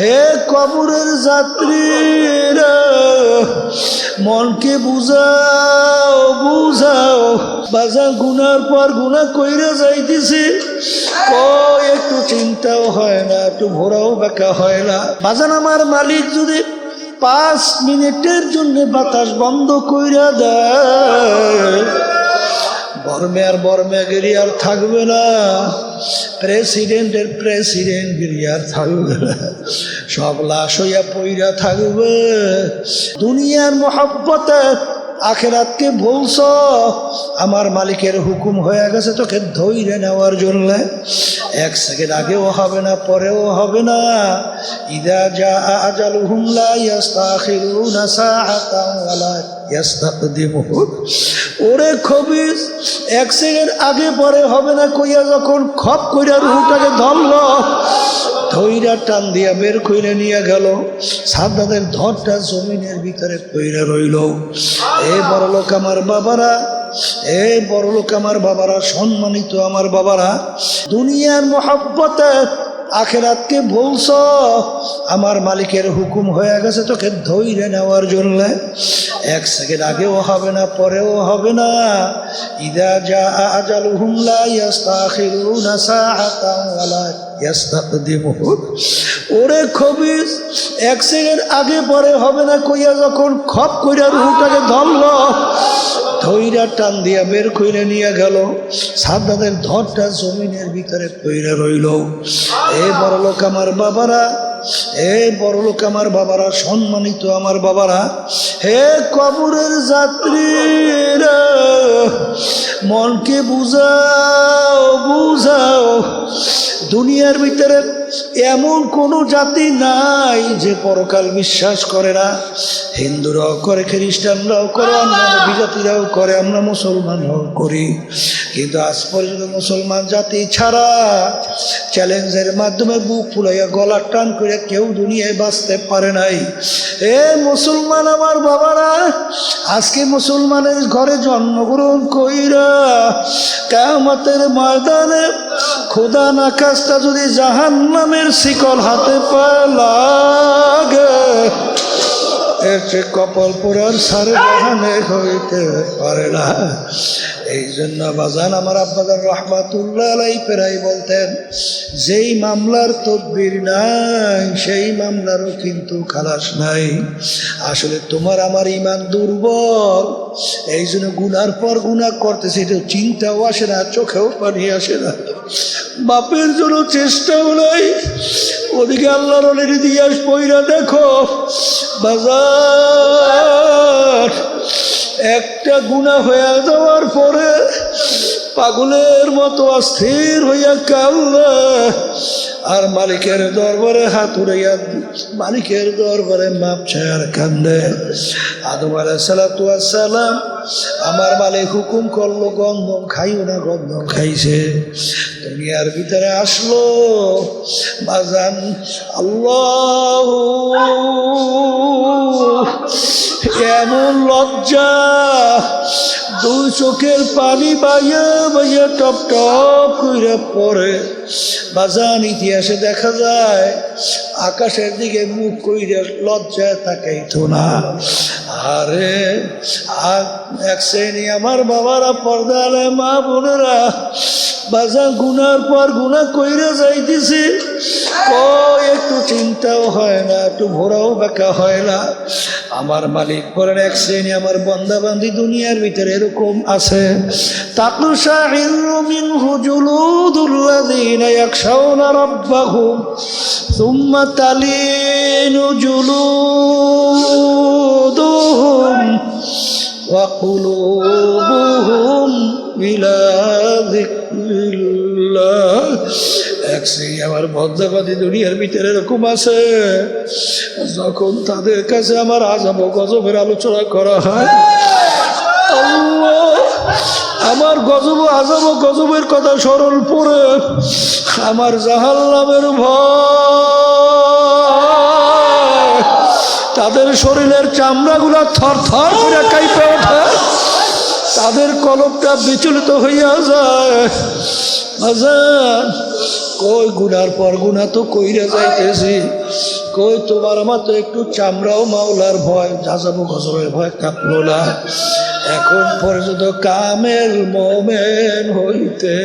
হে কবরের যাত্রীরা, মনকে বুঝাও বুঝাও, বাজান গুনার পর গুনাহ কইরা যাইতেছে, একটু চিন্তাও হয় না, একটু ভোরাও বেকা হয় না। বাজান আমার মালিক যদি 5 মিনিটের জন্য বাতাস বন্ধ কইরা দেয়, বর্মে আর থাকবে না, প্রেসিডেন্টগিরি আর থাকবে না, সব লাশ হইয়া পইরা থাকবে। দুনিয়ার মোহাব্বতে আখেরাতকে ভুলছ, আমার মালিকের হুকুম হয়ে গেছে তোকে ধইরে নেওয়ার জন্য। 1 সেকেন্ড আগেও হবে না, পরেও হবে না। ইদা জা আজালুহুম লা ইস্তাখিরুনা সাআতান ওয়া লা ইস্তাকদিমুন। ওরে খবিস, 1 সেকেন্ড আগে পরে হবে না কইয়া যখন খপ কইরা রুহটাকে ধরল, ধইরা টান দিয়া বের কইরা নিয়ে গেল, সাদ্দাদের ধরটা জমিনের ভিতরে কইরা রইল। এই বড়লোক আমার বাবারা, এই বড়লোক আমার বাবারা, সম্মানিত আমার বাবারা, দুনিয়ার মোহাব্বতে আখেরাতকে ভুলছ, আমার মালিকের হুকুম হয়ে গেছে তোকে ধইরে নেওয়ার জন্য। 1 সেকেন্ড আগেও হবে না, পরেও হবে না। ইদা জা আজালুহুম লা ইস্তাখিরুনা সাআতান ওয়া লা ইস্তাকদিমুন। ওরে খবিস, 1 সেকেন্ড আগে পরে হবে না কইয়া যখন খপ কইরা রুহটাকে ধরল, ধইরা টান দিয়া বের কইরা নিয়ে গেল, সাদ্দাদের ধরটা জমিনের ভিতরে কইরা রইল। এই বড়লোক আমার বাবারা, এই বড়লোক আমার বাবারা, সম্মানিত আমার বাবারা, হে কবরের যাত্রীরা, মনকে বুঝাও বুঝাও, দুনিয়ার ভিতরে এমন কোনো জাতি নাই যে পরকাল বিশ্বাস করে না। হিন্দুরাও করে, খ্রিস্টানরাও করে, অন্যান্য বিজাতিরাও করে, আমরা মুসলমানরাও করি, কিন্তু আজ পর্যন্ত মুসলমান জাতি ছাড়া চ্যালেঞ্জের মাধ্যমে বুক ফুলাইয়া গলার টান করে কেউ দুনিয়ায় বাঁচতে পারে নাই। এ মুসলমান আমার বাবারা, আজকে মুসলমানের ঘরে জন্মগ্রহণ কইরা কিয়ামতের ময়দানে খোদা না খাস্তা যদি জাহান্নামের শিকল হাতে পায় লাগে, এর চেয়ে কপাল পোড়ার সারে জাহানে হইতে পারে না। এই জন্য বাজান আমার আব্বাজান রহমাতুল্লাহ আলাইহি প্রায় বলতেন, যেই মামলার তদবির নাই সেই মামলারও কিন্তু খালাস নাই। আসলে তোমার আমার ইমান দুর্বল, এই জন্য গুনার পর গুনাহ করতেছে, এটা চিন্তাও আসে না, চোখেও পানি আসে না, বাপের জন্য চেষ্টাও নাই। ওদিকে আল্লাহর ওলির ইতিহাস পইরা দেখো বাজার, একটা গুনাহ হয়ে যাওয়ার পরে পাগলের মতো অস্থির হইয়া কাঁদে আর মালিকের দরবারে হাত উড়াইয়া মালিকের দরবারে মাপ চায় আর কান্দে। আদম আলাইহিস সালাতু ওয়াস সালাম, আমার মালিক হুকুম করলো গন্ধম খাইও না, গন্ধম খাইছে, দুনিয়ার ভিতরে আসলো বাজান। আল্লাহ, এমন লজ্জা, 2 চোখের পানি বাইয়া বাইয়া টপ টপ কইরা পড়ে। বাজান ইতিহাসে দেখা যায় আকাশের দিকে মুখ কইরা লজ্জায় তাকাইতো না। আরে এক শ্রেণী আমার বাবারা, পর্দালে মা বোনেরা, বাজান গুনার পর গুনাহ কইরা যাইতেছে, একটু চিন্তাও হয় না, একটু ভোরাও বেকা হয় না। আমার মালিক বলেন, এক শ্রেণী আমার বান্দা বান্দি দুনিয়ার ভিতরে এরকম আছে, তাকশাইরু মিনহু জুলুদুল্লাযীনা ইয়াখশাউনা রাব্বাহুম সুম্মা তালিনু জুলুদুহুম ওয়া কুলুবুহুম ইলা যিকরিল্লাহ। এক শ্রেণী আমার বন্দাবাদী দুনিয়ার ভিতরে এরকম আছে, যখন তাদের কাছে আমার আযাব ও গজবের আলোচনা করা হয়, আল্লাহ আমার গজব আযাব ও গজবের কথা স্মরণ পড়ে আমার জাহান্নামের ভয়, তাদের শরীরের চামড়াগুলা থর থর করে কাঁপে ওঠে, তাদের কলবটা বিচলিত হইয়া যায়। বাজান, কই গুনার পর গুনাহ তো কইরা যাইতেছি, কই তোমার মতো একটু চামড়াও মাওলার ভয়, যাযাবো গজবের ভয় কাঁপলো না। এখন পর্যন্ত কামেল মোমেন হইতে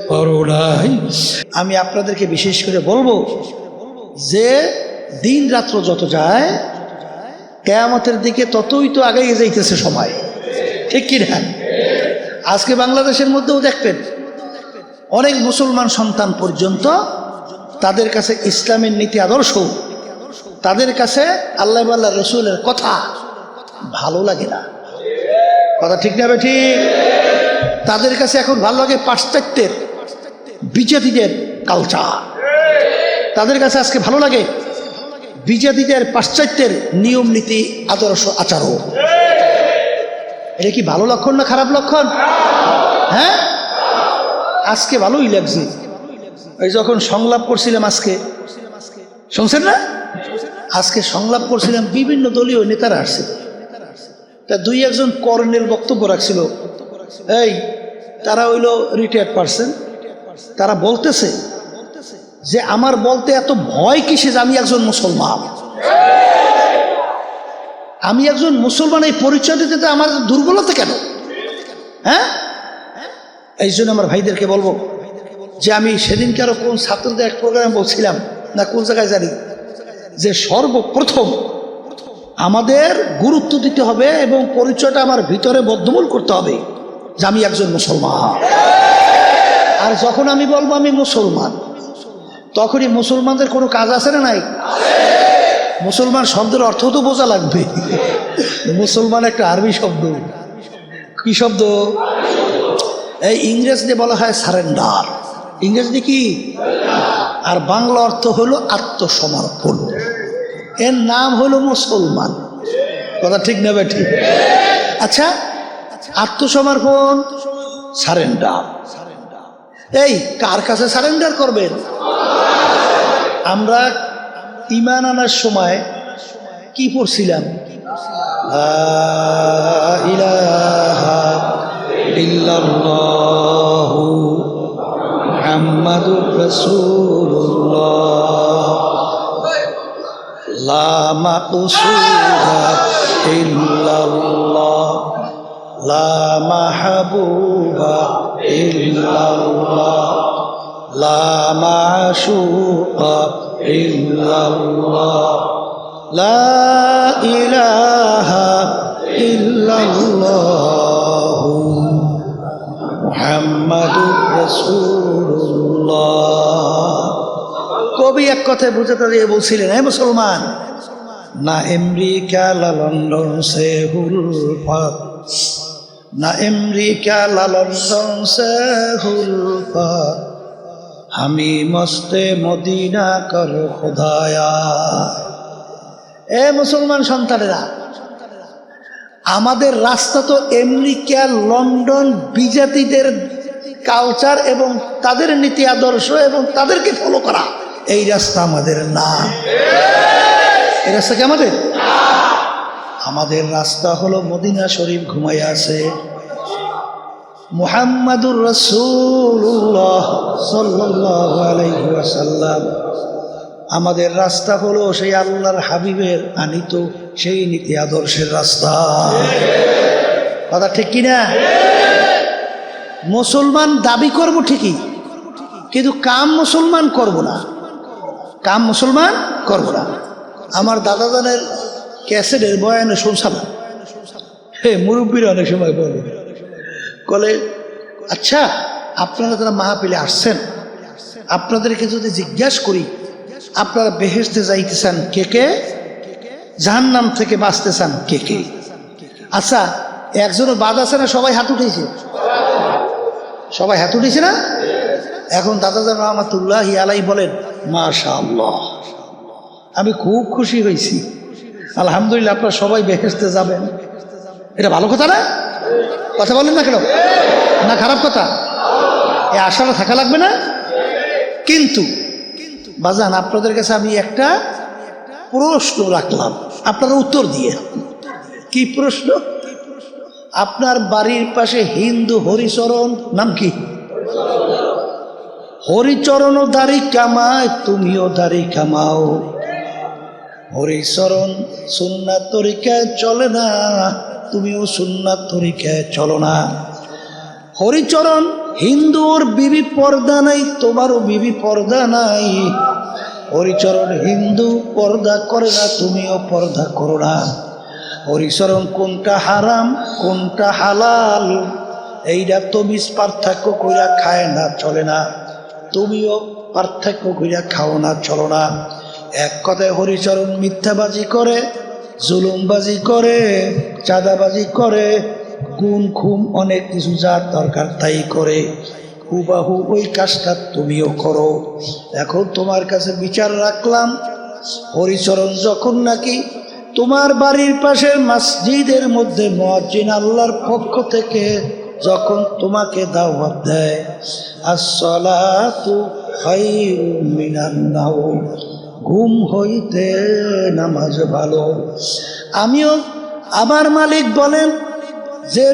পারো নাই। আমি আপনাদেরকে বিশেষ করে বলবো যে দিন রাত্র যত যায় কিয়ামতের দিকে ততই তো আগাইয়ে যাইতেছে সময়, ঠিক কি না? আজকে বাংলাদেশের মধ্যেও দেখবেন অনেক মুসলমান সন্তান পর্যন্ত তাদের কাছে ইসলামের নীতি আদর্শ, তাদের কাছে আল্লাহ আল্লাহ রসুলের কথা ভালো লাগে না। কথা ঠিক না ঠিক? তাদের কাছে এখন ভালো লাগে পাশ্চাত্যের বিজাতিদের কালচার, তাদের কাছে আজকে ভালো লাগে বিজাতিদের পাশ্চাত্যের নিয়ম নীতি আদর্শ আচারও। এটা কি ভালো লক্ষণ না খারাপ লক্ষণ? হ্যাঁ, আজকে ভালোই লাগছে। ওই যখন সংলাপ করছিলাম আজকে, শুনছেন না? আজকে সংলাপ করছিলাম, বিভিন্ন দলীয় নেতারা আসছে, তা দুই একজন কর্নেল বক্তব্য রাখছিল। এই তারা হইল রিটায়ার্ড পারসন, তারা বলতেছে যে আমার বলতে এত ভয় কিসে যে আমি একজন মুসলমান, আমি একজন মুসলমান, এই পরিচয় দিতে আমার দুর্বলতা কেন? হ্যাঁ, এই জন্য আমার ভাইদেরকে বলবো যে আমি সেদিনকে আরো কোন ছাত্রদের এক প্রোগ্রামে বলছিলাম না কোন জায়গায় জানি, যে সর্বপ্রথম আমাদের গুরুত্ব দিতে হবে এবং পরিচয়টা আমার ভিতরে বদ্ধমূল করতে হবে যে আমি একজন মুসলমান। আর যখন আমি বলবো আমি মুসলমান, তখনই মুসলমানদের কোনো কাজ আছে না নাই? মুসলমান শব্দের অর্থ তো বোঝা লাগবে। মুসলমান একটা আরবি শব্দ। কি শব্দ? এই ইংরেজিতে বলা হয় সারেন্ডার, ইংরেজি কি? আর বাংলা অর্থ হলো আত্মসমর্পণ। এর নাম হলো মুসলমান। কথা ঠিক না ঠিক? আচ্ছা, আত্মসমর্পণ, সারেন্ডার, এই কার কাছে সারেন্ডার করবেন? আমরা ঈমান আনার সময় কি পড়ছিলাম? লা ইলাহা ইল্লাল্লাহু মুহাম্মাদুর রাসূলুল্লাহ, লা মাকসুদা ইল্লাল্লাহ, লা মাহবুবা ইল্লাল্লাহ, লা মাশুকা ইল্লাল্লাহ, লা ইলাহা ইল্লাল্লাহ মুহাম্মাদুর রাসূলুল্লাহ। কবি এক কথায় বুঝাতে দিয়ে বলছিলেন, হে মুসলমান, না আমেরিকা লা লন্ডন সে হুলফাত, না আমেরিকা লা লন্ডন সে হুলফাত, আমি মস্তে মদিনা কর খোদায়া। এ মুসলমান সন্তানেরা, আমাদের রাস্তা তো আমেরিকা লন্ডন বিজাতিদের কালচার এবং তাদের নীতি আদর্শ এবং তাদেরকে ফলো করা, এই রাস্তা আমাদের না। এই রাস্তা কি আমাদের? আমাদের রাস্তা হলো মদিনা শরীফ ঘুমাইয়া আছে, মুহাম্মাদুর রাসূলুল্লাহ সাল্লাল্লাহু আলাইহি ওয়াসাল্লাম। আমাদের রাস্তা হলো সেই আল্লাহর হাবিবের আনিত সেই নীতি আদর্শের রাস্তা। কথা ঠিক কিনা? মুসলমান দাবি করব ঠিকই, কিন্তু কাম মুসলমান করব না, কাম মুসলমান করব না। আমার দাদাজানের ক্যাসেটের বয়ানে শুনছাম, মুরব্বীরা অনেক সময় বলে, আচ্ছা আপনারা যারা মাহফিলে আসছেন, আপনাদেরকে যদি জিজ্ঞাসা করি আপনারা বেহেশতে যাইতে চান কে কে, জাহান্নাম থেকে বাঁচতে চান কে কে? আচ্ছা, একজনও বাদ আছে না? সবাই হাত উঠেছে, সবাই হাত উঠেছে না? এখন দাদাজান রহমাতুল্লাহি আলাইহি বলেন, মাশাআল্লাহ, আমি খুব খুশি হয়েছি, আলহামদুলিল্লাহ, আপনারা সবাই বেহেশতে যাবেন। এটা ভালো কথা না? কথা বলেন না কেন? না খারাপ কথা? এই আশাটা থাকা লাগবে না? কিন্তু বাজান, আপনাদের কাছে আমি একটা প্রশ্ন রাখলাম, আপনারা উত্তর দিয়ে। কি প্রশ্ন? আপনার বাড়ির পাশে হিন্দু হরিচরণ, নাম কি? হরিচরণও দাড়ি কামায়, তুমিও দাড়ি কামাও, হরিচরণ সুন্নাত তরিকায় চলে না, তুমিও সুন্নাত তরিকায় চলো না। হরিচরণ হিন্দুর বিবি পর্দা নাই, তোমারও বিবি পর্দা নাই। হরিচরণ হিন্দু পর্দা করে না, তুমিও পর্দা করো না। হরিচরণ কোনটা হারাম কোনটা হালাল এইটা তমিজ পার্থক্য কইরা খায় না, চলে না। তুমিও পার্থক্য কইরা খাও না, চলো না। এক কথায় হরিচরণ মিথ্যাবাজি করে, জুলুমবাজি করে, চাঁদাবাজি করে, গুণ খুম অনেক কিছু যার দরকার তাই করে। হুবাহু ওই কাজটা তুমিও করো। এখন তোমার কাছে বিচার রাখলাম, হরিচরণ যখন নাকি তোমার বাড়ির পাশের মসজিদের মধ্যে মুয়াজ্জিন আল্লাহর পক্ষ থেকে যখন তোমাকে দাওয়াত দেয়, আসসালাতু খায়রুম মিনান নাওম, ঘুম হইতে নামাজ ভালো। আমিও আমার মালিক বলেন যে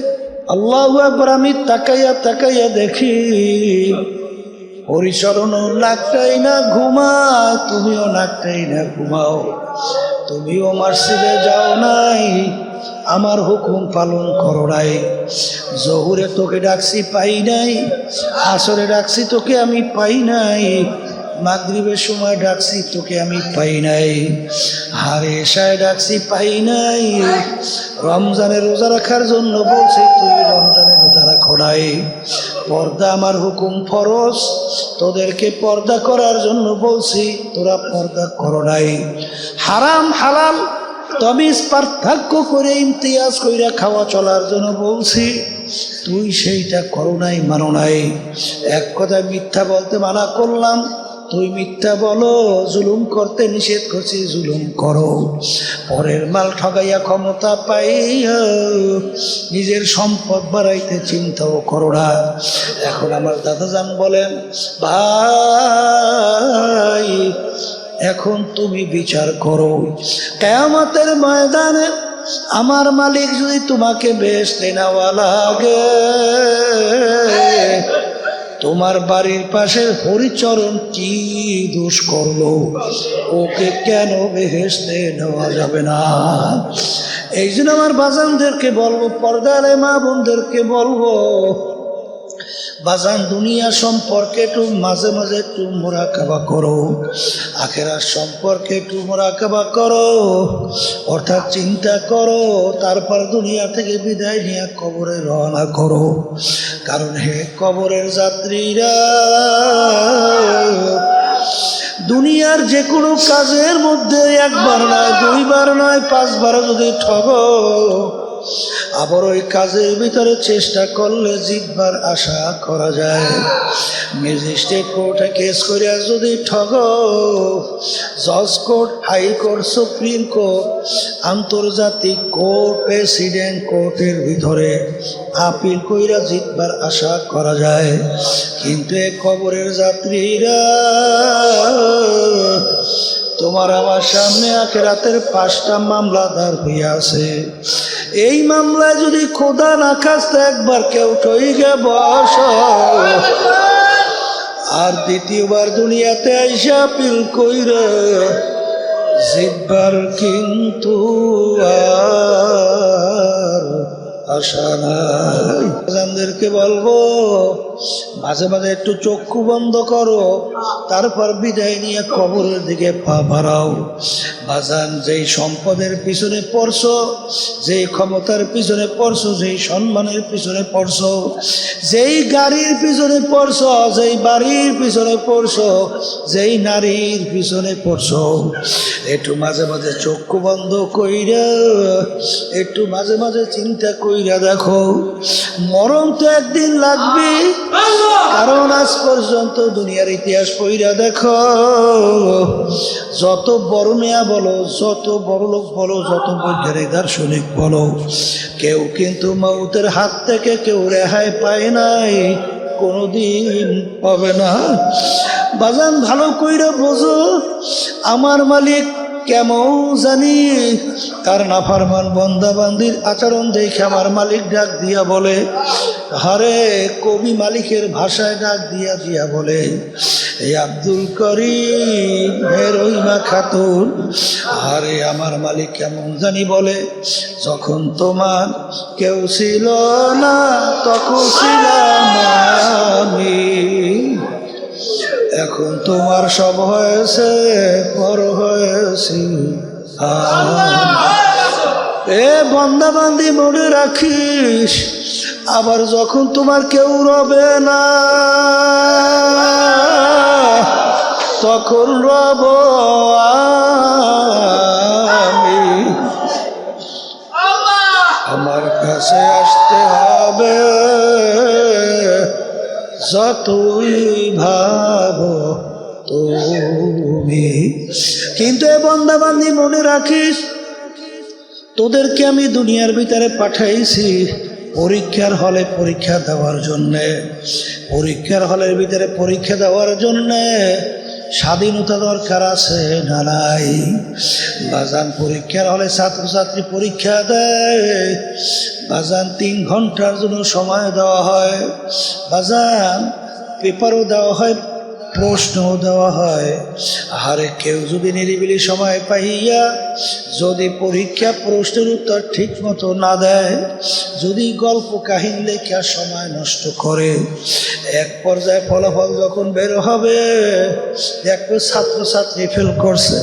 আল্লাহু আকবার, আমি তাকাইয়া তাকাইয়া দেখি হরিচরণও নাকটাই না ঘুমায়, তুমিও নাকটাই না ঘুমাও। তুমিও মসজিদে যাও নাই, আমার হুকুম পালন করো নাই। জহুরে তোকে ডাকছি পাই নাই, আসরে ডাকছি তোকে আমি পাই নাই, মাগরিবের সময় ডাকছি তোকে আমি পাই নাই, হারে এশায় ডাকছি পাই নাই। রমজানের রোজা রাখার জন্য বলছি, তুই রমজানের রোজা রাখো নাই। পর্দা আমার হুকুম ফরজ, তোদেরকে পর্দা করার জন্য বলছি, তোরা পর্দা করো নাই। হারাম হালাল তমিজ পার্থক্য করে ইমতিয়াজ কইরা খাওয়া চলার জন্য বলছি, তুই সেইটা করো নাই, মানো নাই। এক কথায় মিথ্যা বলতে মানা করলাম, তুই মিথ্যা বলো। জুলুম করতে নিষেধ করছি, জুলুম করো। পরের মাল ঠগাইয়া ক্ষমতা পাইয়া নিজের সম্পদ বাড়াইতে চিন্তাও করো না। এখন আমার দাদাজান বলেন, ভাই এখন তুমি বিচার করো, কিয়ামতের ময়দানে আমার মালিক যদি তোমাকে বেহেশতে নেওয়া লাগে, তোমার বাড়ির পাশের হরিচরণ কি দোষ করলো, ওকে কেন বেহেশতে নেওয়া যাবে না? এই জন্য আমার বাজানদেরকে বলবো, পর্দার মা বোনদেরকে বলবো, বাজান দুনিয়া সম্পর্কে একটু মাঝে মাঝে একটু মুরাকাবা করো, আখিরাত সম্পর্কে একটু মুরাকাবা করো, অর্থাৎ চিন্তা করো। তারপর দুনিয়া থেকে বিদায় নিয়ে কবরে রওনা করো। কারণ হে কবরের যাত্রীরা, দুনিয়ার যে কোনো কাজের মধ্যে একবার নয়, দুইবার নয়, পাঁচবার যদি ঠগো, আবার ওই কাজের ভিতরে চেষ্টা করলে জিতবার আশা করা যায়। ম্যাজিস্ট্রেট কোর্টে কেস করিয়া যদি ঠগো, জজ কোর্ট, হাইকোর্ট, সুপ্রিম কোর্ট, আন্তর্জাতিক কোর্ট, প্রেসিডেন্ট কোর্টের ভিতরে আপিল কইরা জিতবার আশা করা যায়। কিন্তু এ কবরের যাত্রীরা, তোমার আমার সামনে আখিরাতের 5টা মামলা দাঁড় হইয়া আছে। এই মামলায় যদি খোদা না খাস্তে একবার কেউ ঠইগে বস, আর দ্বিতীয়বার দুনিয়াতে আইসা আপিল কইরা জিতবার কিন্তু আর আশা নাই। বাজানদেরকে বলবো, মাঝে মাঝে একটু চক্ষু বন্ধ করো, তারপর বিদায় নিয়ে কবরের দিকে পা বাড়াও। বাজান, যেই সম্পদের পিছনে পড়ছো, যেই ক্ষমতার পিছনে পড়ছো, যেই সম্মানের পিছনে পড়ছো, যেই গাড়ির পিছনে পড়ছো, যেই বাড়ির পিছনে পড়ছো, যেই নারীর পিছনে পড়ছো, একটু মাঝে মাঝে চক্ষু বন্ধ কইরা একটু মাঝে মাঝে চিন্তা কইরা দেখো, মরণ তো একদিন লাগবে। কারণ আজ পর্যন্ত দুনিয়ার ইতিহাস পইরা দেখো, যত বড় মেয়া বলো, যত বড় লোক বলো, যত বৈজ্ঞানিক দার্শনিক বলো, কেউ কিন্তু মউতের হাত থেকে কেউ রেহাই পায় নাই, কোনোদিন পাবে না। বাজান ভালো কইরা বোঝো, আমার মালিক কেমন জানি, তার নাফরমান বান্দা বান্দির আচরণ দেখে আমার মালিক ডাক দিয়া বলে, হারে কবি মালিকের ভাষায় ডাক দিয়া দিয়া বলে, এই আব্দুল করিম হে রহিমা খাতুন, আরে আমার মালিক কেমন জানি বলে, যখন তোমার কেউ ছিল না তখন ছিলাম আমি, এখন তোমার সব হয়েছে পর হয়েছি এ বান্দা বান্দি মনে রাখিস, আবার যখন তোমার কেউ রবে না তখন রব আমি, আমার কাছে আসতে হবে যতই ভাবো তুমি। কিন্তু এ বান্দা বান্দি মনে রাখিস, তোদেরকে আমি দুনিয়ার ভিতরে পাঠাইছি পরীক্ষার হলে পরীক্ষা দেওয়ার জন্যে, পরীক্ষার হলের ভিতরে পরীক্ষা দেওয়ার জন্যে স্বাধীনতা দরকার আছে না নাই? বাজান পরীক্ষার হলে ছাত্রছাত্রী পরীক্ষা দেয়, বাজান 3 ঘন্টার জন্য সময় দেওয়া হয়, বাজান পেপারও দেওয়া হয়, প্রশ্নও দেওয়া হয়। আরে কেউ যদি নিরিবিলি সময় পাইয়া যদি পরীক্ষা প্রশ্নের উত্তর ঠিক মতো না দেয়, যদি গল্প কাহিনী লেখা সময় নষ্ট করে, এক পর্যায়ে ফলাফল যখন বের হবে দেখবে ছাত্রছাত্রী ফেল করছে,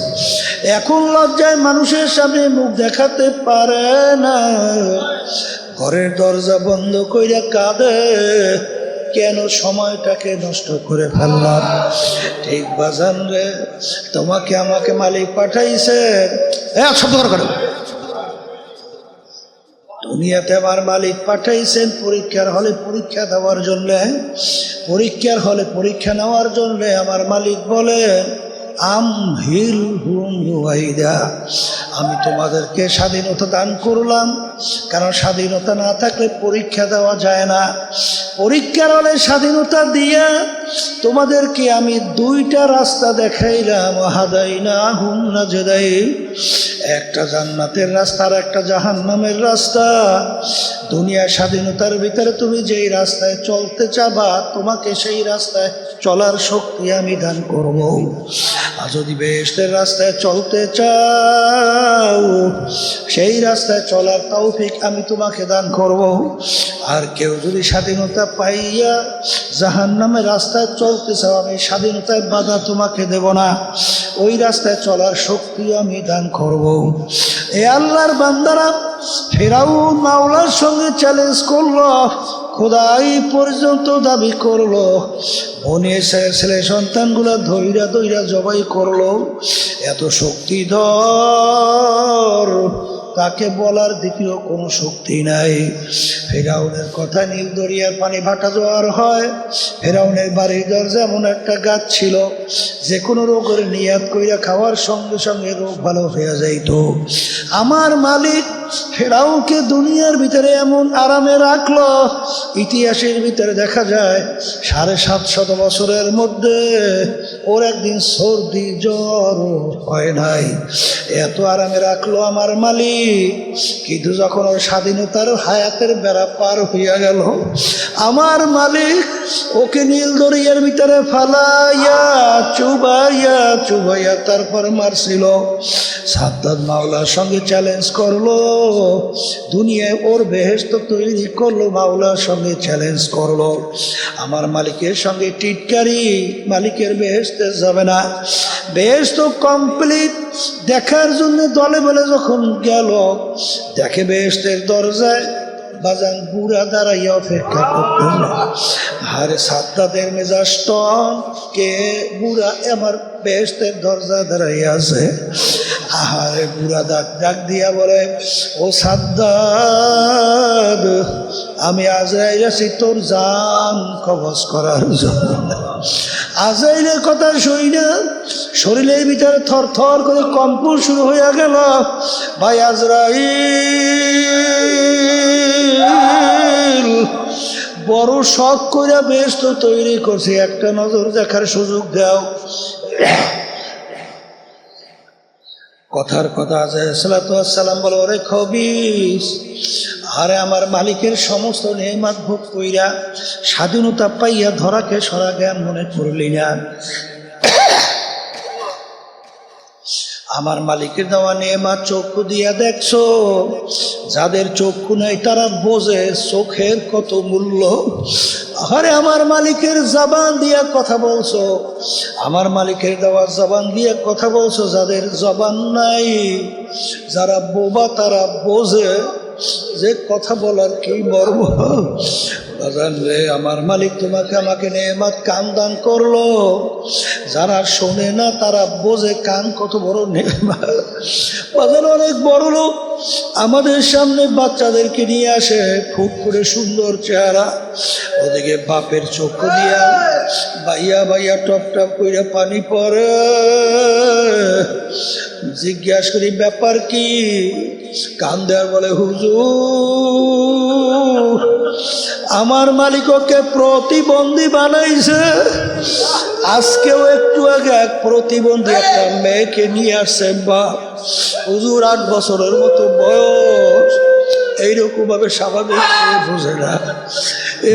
এখন লজ্জায় মানুষের সামনে মুখ দেখাতে পারে না, ঘরের দরজা বন্ধ কইরা কাঁদে, কেন সময়টাকে নষ্ট করে ফেললাম। ঠিক বাজান রে, তোমাকে আমাকে মালিক পাঠাইছে, শব্দ করে দুনিয়াতে আমার মালিক পাঠাইছেন পরীক্ষার হলে পরীক্ষা দেওয়ার জন্যে, পরীক্ষার হলে পরীক্ষা নেওয়ার জন্যে আমার মালিক বলেন আমি তোমাদেরকে স্বাধীনতা দান করলাম, কারণ স্বাধীনতা না থাকলে পরীক্ষা দেওয়া যায় না। পরীক্ষার হলে স্বাধীনতা দিয়া তোমাদেরকে আমি 2টা রাস্তা দেখাইলাম, হাদাইনাহুম নাজদাইন, একটা জান্নাতের রাস্তা আর একটা জাহান্নামের রাস্তা। দুনিয়ার স্বাধীনতার ভিতরে তুমি যেই রাস্তায় চলতে চাবা তোমাকে সেই রাস্তায় চলার শক্তি আমি দান করব, আর যদি বেহেশতের রাস্তায় চলতে চাও সেই রাস্তায় চলার তৌফিক আমি তোমাকে দান করব। আর কেউ যদি স্বাধীনতা পাইয়া জাহান্নামের রাস্তায় চলতে চাও, আমি স্বাধীনতায় বাধা তোমাকে দেব না, ওই রাস্তায় চলার শক্তি আমি দান করব। এ আল্লাহর বান্দারা ফেরাউন মাওলার সঙ্গে চ্যালেঞ্জ করলো, খোদাই পর্যন্ত দাবি করলো, বনে ছেলে সন্তানগুলো ধৈরা ধৈরা জবাই করলো, এত শক্তিধর তাকে বলার দ্বিতীয় কোনো শক্তি নাই। ফেরাউনের কথা নীল দরিয়ার পানি ভাটা জোয়ার হয়, ফেরাউনের বাড়ির দরজা এমন একটা গাছ ছিল যে কোনো রোগের নিয়াত কইরা খাওয়ার সঙ্গে সঙ্গে রোগ ভালো হয়ে যাইত। আমার মালিক ফেরাউনকে দুনিয়ার ভিতরে এমন আরামে রাখলো, ইতিহাসের ভিতরে দেখা যায় 750 বছরের মধ্যে ওর একদিন সর্দি জ্বর হয় নাই, এত আরামে রাখলো আমার মালিক। কিন্তু যখন ওর স্বাধীনতার হায়াতের বেড়া পার হইয়া গেল, আমার মালিক ওকে নীল দরিয়ার ভিতরে ফালাইয়া চুবাইয়া চুবাইয়া তারপর মারছিল। সাদ্দাত মাওলার সঙ্গে চ্যালেঞ্জ করলো, দুনিয়ায় ওর বেহেশত তৈরি করলো, মাওলার সঙ্গে চ্যালেঞ্জ করলো। আমার মালিকের সঙ্গে টিটকারি, মালিকের বেহেশতে যাবে না। বেহেশত কমপ্লিট দেখার জন্য দলে বলে যখন গেল, দেখে বেহেশতের দরজায় বাজান বুড়া দাঁড়াইয়া অপেক্ষা করতেন। আরে সাদ্দাতের মেজাজ টন, কে বুড়া আমার বেহেশতের দরজা দাঁড়াইয়া আছে। আহারে বুড়া ডাক দিয়া বলে, ও সাদ্দাত, আমি আজরাইল আছি তোর জান কবজ করার জন্য। আজরাইলের কথা শুই না শরীরের ভিতরে থর থর করে কম্পন শুরু হয়ে গেল। ভাই আজরাইল বড় শখ করে বেহেশত তৈরি করছে, একটা নজর দেখার সুযোগ দাও। কথার কথা আলাইহিস সালাম বলে, ওরে খবিস, আরে আমার মালিকের সমস্ত নেয়ামত ভোগ কইরা স্বাধীনতা পাইয়া ধরাকে সরা জ্ঞান মনে করলি না। আমার মালিকের দেওয়া নেয়ামত চক্ষু দিয়া দেখছো, যাদের চক্ষু নাই তারা বোঝে চোখের কত মূল্য। আরে আমার মালিকের জবান দিয়া কথা বলছো, আমার মালিকের দেওয়া জবান দিয়ে কথা বলছো, যাদের জবান নাই, যারা বোবা তারা বোঝে যে কথা বলার কি মর্ম। রে আমার মালিক তোমাকে আমাকে নেয়ামত কান দান করলো, যারা শোনে না তারা বোঝে কান কত বড় নেয়ামত। বাজার অনেক বড় লোক আমাদের সামনে বাচ্চাদেরকে নিয়ে আসে, ফুট করে সুন্দর চেহারা, ওদিকে বাপের চক্ষু দিয়া বাইয়া বাইয়া টপ টপ করে পানি পড়ে। জিজ্ঞাসা করি ব্যাপার কি? কান দেওয়ার বলে হুজুর আমার মালিক ওকে প্রতিবন্ধী বানাইছে। আজকেও একটু আগে এক প্রতিবন্ধী একটা মেয়েকে নিয়ে আসছে, বা হুজুর 8 বছরের মতো বয়স, এইরকম ভাবে স্বাভাবিক বুঝে না।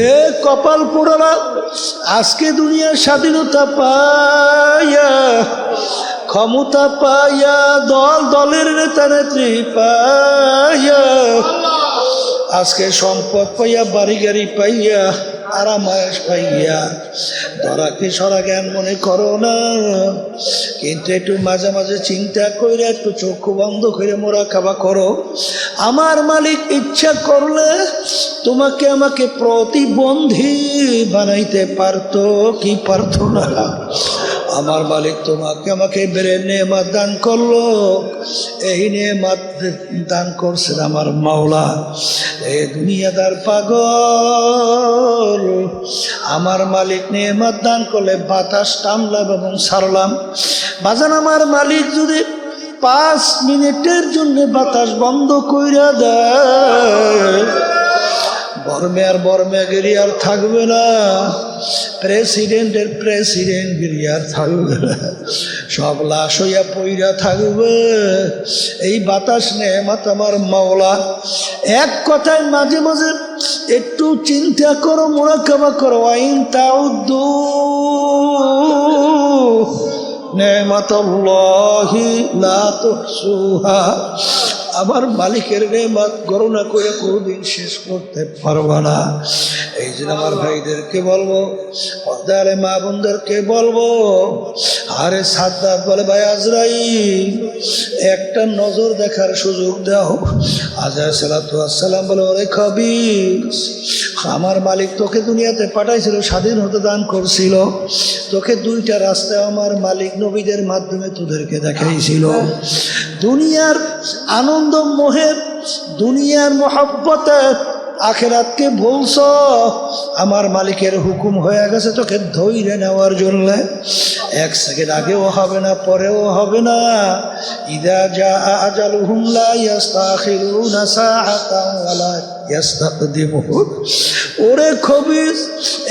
এ কপাল পোড়ালা, আজকে দুনিয়ার স্বাধীনতা পাইয়া, ক্ষমতা পাইয়া, দলের নেতা নেত্রী পাইয়া, আজকে সম্পদ পাইয়া, বাড়ি গাড়ি পাইয়া, আরামায়েশ পাইয়া ধরাকে সরা জ্ঞান মনে করো না। কিন্তু একটু মাঝে মাঝে চিন্তা করে একটু চক্ষু বন্ধ করে মোরাকাবা করো। আমার মালিক ইচ্ছা করলে তোমাকে আমাকে প্রতিবন্ধী বানাইতে পারতো কি পারতো না? আমার মালিক তোমাকে আমাকে বেড়ে নেয়ামত দান করলো, এই নেয়ামত দান করছেন আমার মাওলা। এ দুনিয়াদার পাগল, আমার মালিক নেয়ামত দান করলে বাতাস টানলাম এবং ছাড়লাম। বাজান আমার মালিক যদি 5 মিনিটের জন্য বাতাস বন্ধ কইরা দেয়, বর্মে আর থাকবে না, প্রেসিডেন্ট আর থাকবে না, সব লাশ হইয়া পইরা থাকবে। এই বাতাস নেয়ামত আমার মাওলা। এক কথায় মাঝে মাঝে একটু চিন্তা করো, মুরাকাবা করো। আইন তাউদ্দু নেয়ামাতাল্লাহি লা তুহসুহা, আমার মালিকের নেয়ামত গণনা করে কোনোদিন শেষ করতে পারবা না। এই জন্য আমার ভাইদেরকে বলবো, পর্দারে মা বোনদেরকে বলবো, আরে সাদ্দাত বলে ভাই আজরাইল একটা নজর দেখার সুযোগ দাও। আজরাইল সালাতু আসসালাম বলে ওরে খবিস, আমার মালিক তোকে দুনিয়াতে পাঠাইছিল, স্বাধীনতা দান করছিল, তোকে 2টা রাস্তায় আমার মালিক নবীদের মাধ্যমে তোদেরকে দেখাইছিল। দুনিয়ার আনন্দ মোহে, দুনিয়ার মহব্বতে আখেরাতকে বলছ, আমার মালিকের হুকুম হয়ে গেছে তোকে ধৈর্য নেওয়ার জন্য। 1 সেকেন্ড আগেও হবে না, পরেও হবে না। ইদা জাআ আজালুহুম লা ইস্তাখিরুনা সাআতান ওয়ালা ইস্তাকদিমুন। ওরে খবিস,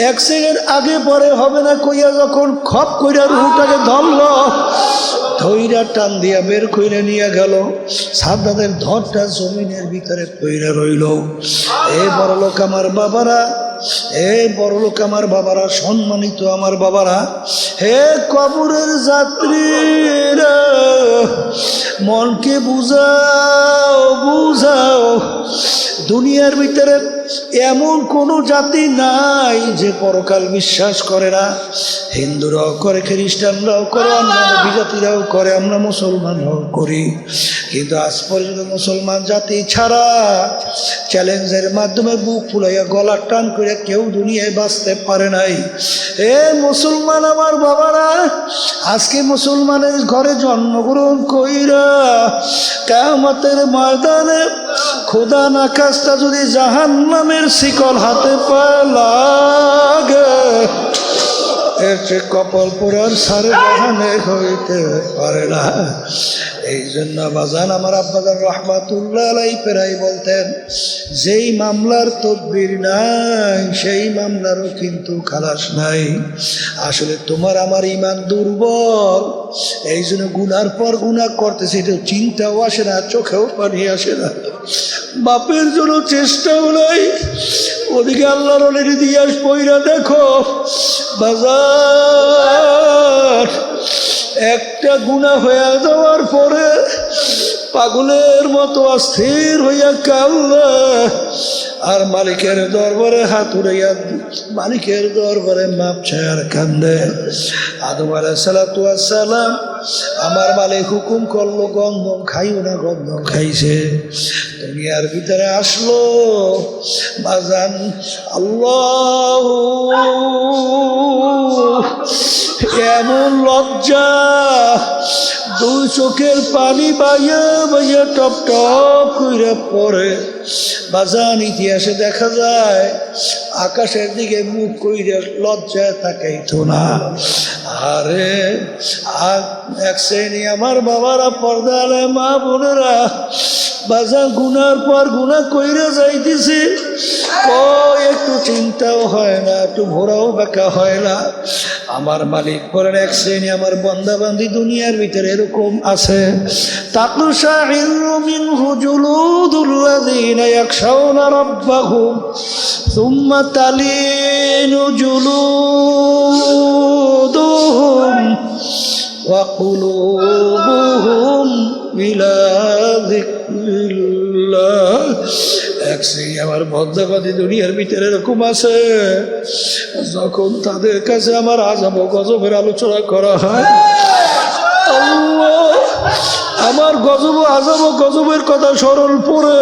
1 সেকেন্ড আগে পরে হবে না কইয়া যখন খপ কইরা রুহটাকে ধরলো, ধৈরা টান দিয়া বের কইরা নিয়ে গেল, সাদ্দাতের ধরটা জমিনের ভিতরে কইরা রইল। এই বড় লোক আমার বাবারা, এই বড় লোক আমার বাবারা, সম্মানিত আমার বাবারা, হে কবরের যাত্রীরা, মনকে বুঝাও বুঝাও, দুনিয়ার ভিতরে এমন কোনো জাতি নাই যে পরকাল বিশ্বাস করে না। হিন্দুরাও করে, খ্রিস্টানরাও করে, অন্যান্য বিজাতিরাও করে, আমরা মুসলমানরাও করি। কিন্তু আজ পর্যন্ত মুসলমান জাতি ছাড়া চ্যালেঞ্জের মাধ্যমে বুক ফুলাইয়া গলার টান করে কেউ দুনিয়ায় বাঁচতে পারে নাই। এ মুসলমান আমার বাবারা, আজকে মুসলমানের ঘরে জন্মগ্রহণ কইরা কিয়ামতের ময়দানে খোদা না খাস্তা যদি জাহান্নামের শিকল হাতে পায় লাগে, এর চেয়ে কপাল পোড়ার সারে বাহানে হইতে পারে না। এই জন্য বাজান আমার আব্বাজান রহমাতুল্লাহ আলাইহি প্রায় বলতেন, যেই মামলার তদবির নাই সেই মামলারও কিন্তু খালাস নাই। আসলে তোমার আমার ইমান দুর্বল, এই জন্য গুনার পর গুনাহ করতেছে, এটা চিন্তাও আসে না, চোখেও পানি আসে না, বাপের জন্য চেষ্টাও নাই। ওদিকে আল্লাহর ওলির ইতিহাস পইরা দেখো বাজার, একটা গুনাহ হয়ে যাওয়ার পরে পাগলের মতো অস্থির হইয়া কাল্লা আর মালিকের দরবারে হাত উড়াইয়া মালিকের দরবারে মাপ চায় আর কান্দে। আদম আলাইহিস সালাম আমার মালিক হুকুম করলো গন্ধম খাইও না, গন্ধম খাইছে, দুনিয়ার ভিতরে আসলো বাজান। আল্লাহ এমন লজ্জা, দুই চোখের পানি বাইয়া বাইয়া টপ টপ কইরা পড়ে বাজান। ইতিহাসে দেখা যায় আকাশের দিকে মুখ কইরা লজ্জায় তাকাইতো না। আরে এক শ্রেণী আমার বাবারা, পর্দালে মা বোনেরা, বাজার গুনার পর গুনাহ কইরা যাইতেছে, একটু চিন্তাও হয় না, একটু ভোরাও বাঁকা হয় না। আমার মালিক বলেন এক শ্রেণী আমার বান্দা বান্দি দুনিয়ার ভিতরে এরকম আছে, তাকশাইরু মিনহু জুলুদুল্লাযীনা ইয়াখশাউনা রাব্বাহুম সুম্মা তালিনু জুলুদুহুম ওয়া কুলুবুহুম ইলা যিকরিল্লাহ। এক শ্রেণী আমার বন্দাবাদী দুনিয়ার ভিতরে এরকম আছে, যখন তাদের কাছে আমার আযাব ও গজবের আলোচনা করা হয়, আল্লাহ আমার গজব আযাব ও গজবের কথা স্মরণ পড়ে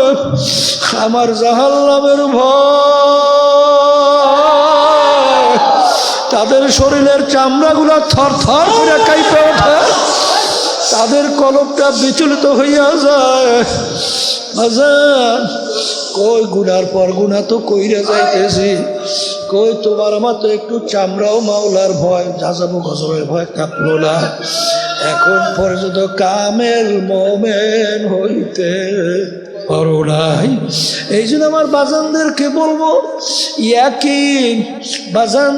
আমার জাহান্নামের ভয়, তাদের শরীরের চামড়াগুলা থর থর করে কাঁপে ওঠে, তাদের কলবটা বিচলিত হইয়া যায়। কই গুনার পর গুনা তো কইরা যাইতেছি, কই তোমার মতো একটু চামড়াও মাওলার ভয়, যাযাবো গজবের ভয় কাঁপলো না, এখন পর্যন্ত কামেল মোমেন হইতে পারো নাই। এই জন্য আমার বাজানদেরকে বলবো, ইয়াকিন বাজান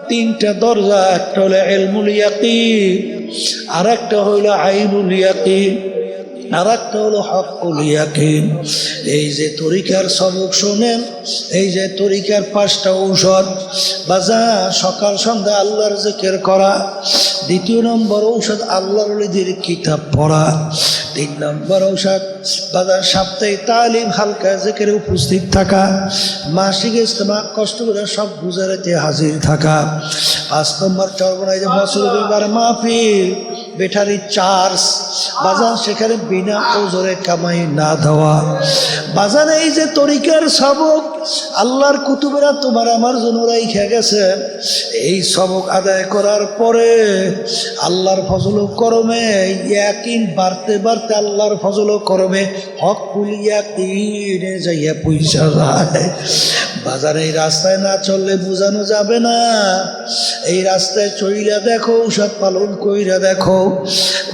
তিনটা দরজা, একটা হলো ইলমুল ইয়াকিন, আর একটা হইল আইনুল ইয়াকিন, আর একটা হলো হকুল ইয়াকিন। এই যে তরিকার সবক শোনেন, এই যে তরিকার 5টা ঔষধ বাজা, সকাল সন্ধ্যা আল্লাহর জিকির করা, 2 নম্বর ঔষধ আল্লাহর ওলিদের কিতাব পড়া, 3 নম্বর ঔষধ বাজার সাপ্তাহিক তালিম হালকা জিকিরে উপস্থিত থাকা, মাসিক ইজতেমা কষ্ট করে সব গুজারাতে হাজির থাকা, 5 নম্বর চরবনায় যে বছর 2বার মাহফিল ব্যাটারি চার্জ বাজার, সেখানে বিনা ওজরে কামাই না দেওয়া বাজার। এই যে তরিকার সবক আল্লাহর কুতুবেরা তোমার আমার জন্য রাইখা গেছে, এই সবক আদায় করার পরে আল্লাহর ফজল ও করমে ইয়াকিন বাড়তে বাড়তে আল্লাহর ফজল ও করমে হকুল ইয়াকিনে যাইয়া পয়সা যায়। বাজারে এই রাস্তায় না চললে বোঝানো যাবে না, এই রাস্তায় চইরা দেখো, ঔষধ পালন কইরা দেখো,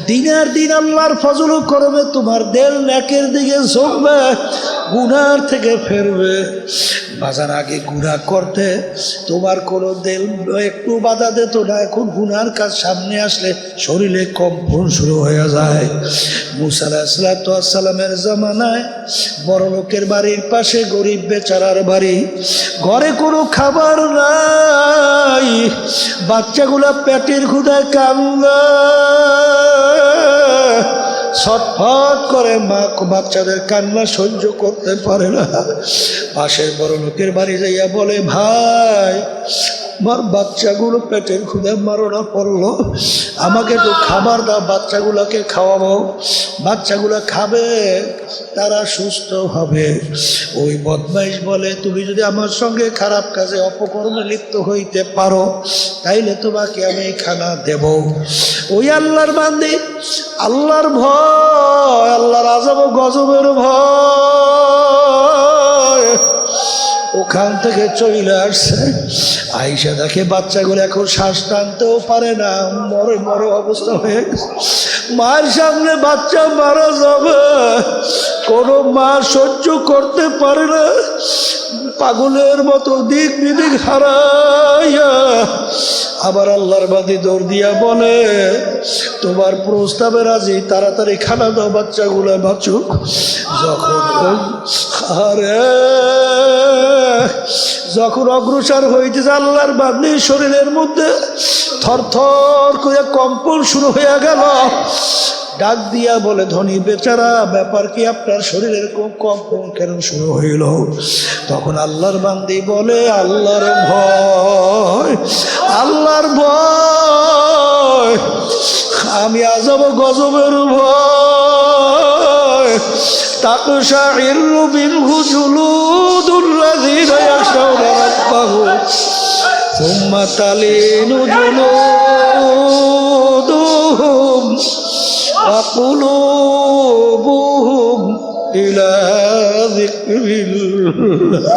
দিনের দিন আল্লাহর ফজল ও করমে তোমার দেল নেকের দিকে ঝুঁকবে, গুনার থেকে ফেরবে। বাজার আগে গুনাহ করতে তোমার কোনো দেল একটু বাধা দিত না, এখন গুনার কাজ সামনে আসলে শরীরে কম্পন শুরু হয়ে যায়। মুসা আলাইহিস সালামের জামানায় বড় লোকের বাড়ির পাশে গরিব বেচারার বাড়ি, ঘরে কোনো খাবার নাই, বাচ্চাগুলা পেটের ক্ষুধায় কান্না, ছটফট করে মা বাচ্চাদের কান্না সহ্য করতে পারে না। পাশের বড় লোকের বাড়ি যাইয়া বলে, ভাই আমার বাচ্চাগুলো পেটের ক্ষুধায় মারণা পড়লো, আমাকে তো খাবার দাও, বাচ্চাগুলোকে খাওয়াবো, বাচ্চাগুলো খাবে, তারা সুস্থ হবে। ওই বদমাইশ বলে, তুমি যদি আমার সঙ্গে খারাপ কাজে অপকর্মে লিপ্ত হইতে পারো তাইলে তোমাকে আমি খানা দেব। ওই আল্লাহর বান্দি আল্লাহর ভয়, আল্লাহর আযাব ও গজবের ভয়, ওখান থেকে চলে আসছে। আইসা দেখে বাচ্চাগুলো এখন শ্বাস টানতেও পারে না, মরে মরে অবস্থা হয়ে গেছে। মায়ের সামনে বাচ্চা মারা যাবে, কোনো মা সহ্য করতে পারে না, পাগলের মতো দিক বিদিক হারাইয়া আবার আল্লাহর বাদী দৌড় দিয়া বলে, তোমার প্রস্তাবে রাজি, তাড়াতাড়ি খানা দাও, বাচ্চাগুলো বাঁচুক। যখন অগ্রসর হইতেছে আল্লাহর বাদী শরীরের মধ্যে থরথর করে কম্পন শুরু হয়ে গেল। ডাক দিয়া বলে, ধনী বেচারা, ব্যাপার কি, আপনার শরীরের কম্পন কেন শুরু হইল? তখন আল্লাহর বান্দি বলে, আল্লাহর ভয়, আল্লাহর ভয়, আমি আজব গজবের ভয়। তাকশাইরু মিনহু জুলুদুল্লাযীনা ইয়াখশাউনা রাব্বাহুম সুম্মা তালিনু জুলুদুহুম ওয়া কুলুবুহুম ইলা যিকরিল্লাহ।